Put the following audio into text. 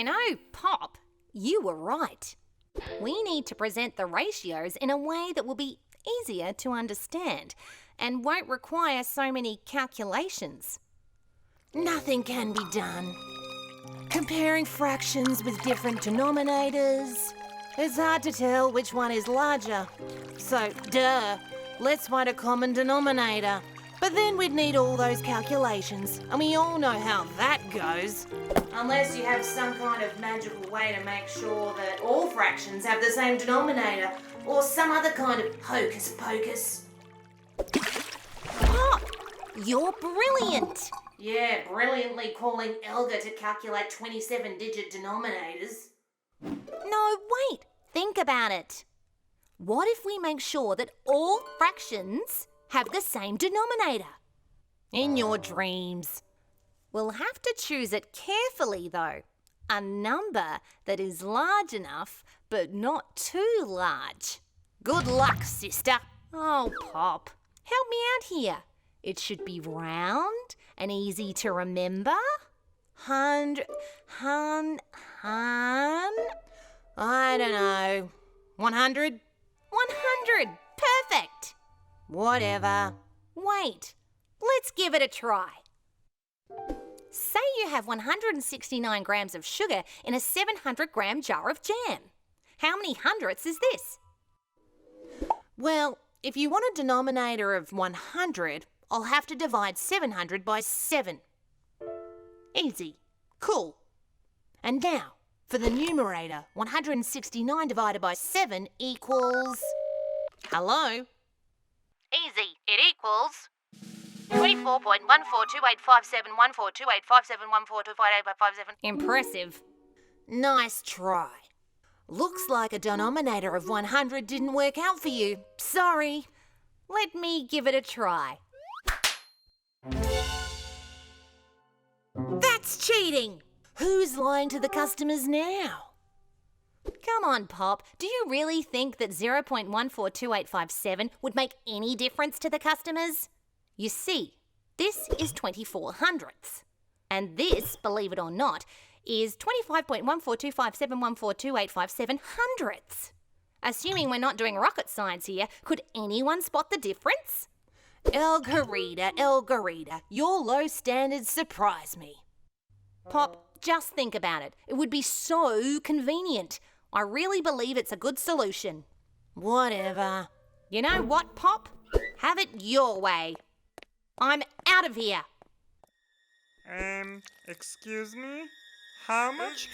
You know, Pop, you were right. We need to present the ratios in a way that will be easier to understand and won't require so many calculations. Nothing can be done. Comparing fractions with different denominators, it's hard to tell which one is larger. So, let's find a common denominator. But then we'd need all those calculations, and we all know how that goes. Unless you have some kind of magical way to make sure that all fractions have the same denominator, or some other kind of hocus pocus. Pop, you're brilliant. Yeah, brilliantly calling Elga to calculate 27-digit denominators. No, wait, think about it. What if we make sure that all fractions have the same denominator? In your dreams. We'll have to choose it carefully, though. A number that is large enough, but not too large. Good luck, sister. Oh, Pop, help me out here. It should be round and easy to remember. I don't know. 100? 100. Perfect. Whatever. Wait, let's give it a try. Say you have 169 grams of sugar in a 700-gram jar of jam. How many hundredths is this? Well, if you want a denominator of 100, I'll have to divide 700 by 7. Easy. Cool. And now, for the numerator, 169 divided by 7 equals... Hello? Easy. It equals 24.14285714285714258557. Impressive. Nice try. Looks like a denominator of 100 didn't work out for you. Sorry. Let me give it a try. That's cheating! Who's lying to the customers now? Come on, Pop. Do you really think that 0.142857 would make any difference to the customers? You see, this is 24 hundredths. And this, believe it or not, is 25.1425714285 hundredths. Assuming we're not doing rocket science here, could anyone spot the difference? Elgarita, your low standards surprise me. Pop, just think about it. It would be so convenient. I really believe it's a good solution. Whatever. You know what, Pop? Have it your way. I'm out of here. Excuse me? How much?